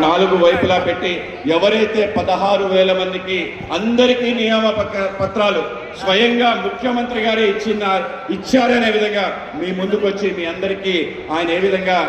నాలుగు వైపులా పెట్టి ఎవరైతే 16,000 మందికి అందరికీ పత్రాలు స్వయంగా ముఖ్యమంత్రి గారే ఇచ్చారనే విధంగా మీ ముందుకు వచ్చి మీ అందరికీ ఆయన ఏ విధంగా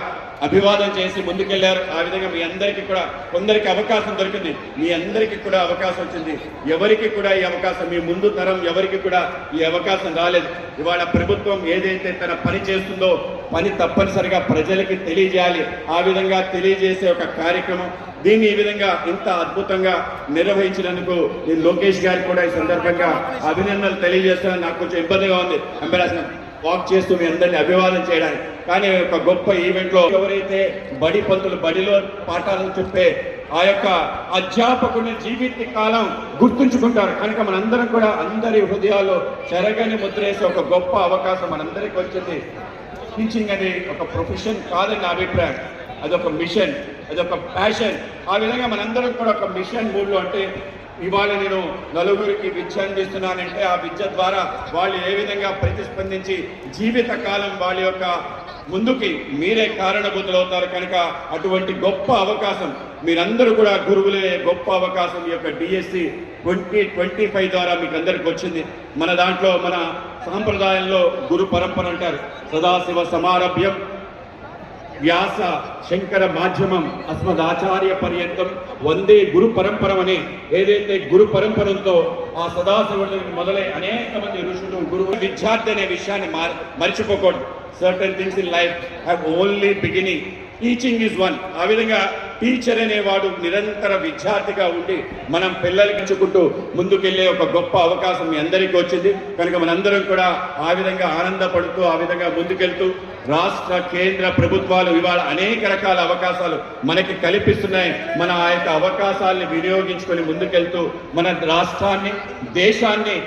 అభివాదం చేసి ముందుకెళ్లారు. ఆ విధంగా మీ అందరికీ కూడా కొందరికి అవకాశం దొరికింది, మీ అందరికీ కూడా అవకాశం వచ్చింది. ఎవరికి కూడా ఈ అవకాశం, మీ ముందు తరం ఎవరికి కూడా ఈ అవకాశం రాలేదు. ఇవాళ ప్రభుత్వం ఏదైతే తన పని చేస్తుందో పని తప్పనిసరిగా ప్రజలకి తెలియజేయాలి. ఆ విధంగా తెలియజేసే ఒక కార్యక్రమం, దీన్ని ఈ విధంగా ఇంత అద్భుతంగా నిర్వహించినందుకు నేను లోకేష్ గారికి కూడా ఈ సందర్భంగా అభినందనలు తెలియజేస్తానని నాకు కొంచెం ఇబ్బందిగా ఉంది అంబేద్కర్ వాక్ చేస్తూ మీ అందరినీ అభివాదం చేయడానికి. కానీ ఒక గొప్ప ఈవెంట్లో ఎవరైతే బడి పంతులు బడిలో పాఠాలను చెప్పే ఆ యొక్క అధ్యాపకుని జీవిత కాలం గుర్తుంచుకుంటారు. కనుక మనందరం కూడా అందరి హృదయాల్లో చెరగని ముద్రేసే ఒక గొప్ప అవకాశం మనందరికీ వచ్చింది. టీచింగ్ అనేది ఒక ప్రొఫెషన్ కాదని నా అభిప్రాయం, అదొక మిషన్, అదొక ప్యాషన్. ఆ విధంగా మనందరం కూడా ఒక మిషన్ మూడ్లో, అంటే ఇవాళ నేను నలుగురికి విద్య అందిస్తున్నానంటే ఆ విద్య ద్వారా వాళ్ళు ఏ విధంగా ప్రతిస్పందించి జీవిత కాలం వాళ్ళ యొక్క ముందుకి మీరే కారణభూతులవుతారు. కనుక అటువంటి గొప్ప అవకాశం మీరందరూ కూడా గురువులే గొప్ప అవకాశం ఈ యొక్క డిఎస్సి 2025 ద్వారా మీకు అందరికి వచ్చింది. మన దాంట్లో మన సాంప్రదాయంలో గురు పరంపర అంటారు. సదాశివ సమారభ్యం వ్యాస శంకర మాధ్యమం అస్మదాచార్య పర్యంతం వందే గురు పరంపరం అని ఏదైతే గురు పరంపరంతో ఆ సదాశివుడి మొదలై అనేక మంది ఋషులు గురువు విద్యార్థి అనే విషయాన్ని మర్చిపోకూడదు. Certain things in life have only beginning, teaching is one. ఆ విధంగా టీచర్ అనేవాడు నిరంతర విద్యార్థిగా ఉండి మనం పిల్లలకి ఇచ్చుకుంటూ ముందుకెళ్లే ఒక గొప్ప అవకాశం మీ అందరికీ వచ్చింది. కనుక మనందరం కూడా ఆ విధంగా ఆనందపడుతూ ఆ విధంగా ముందుకెళ్తూ రాష్ట్ర కేంద్ర ప్రభుత్వాలు ఇవాళ అనేక రకాల అవకాశాలు మనకి కల్పిస్తున్నాయి. మన ఆ యొక్క అవకాశాలని వినియోగించుకొని ముందుకెళ్తూ మన రాష్ట్రాన్ని దేశాన్ని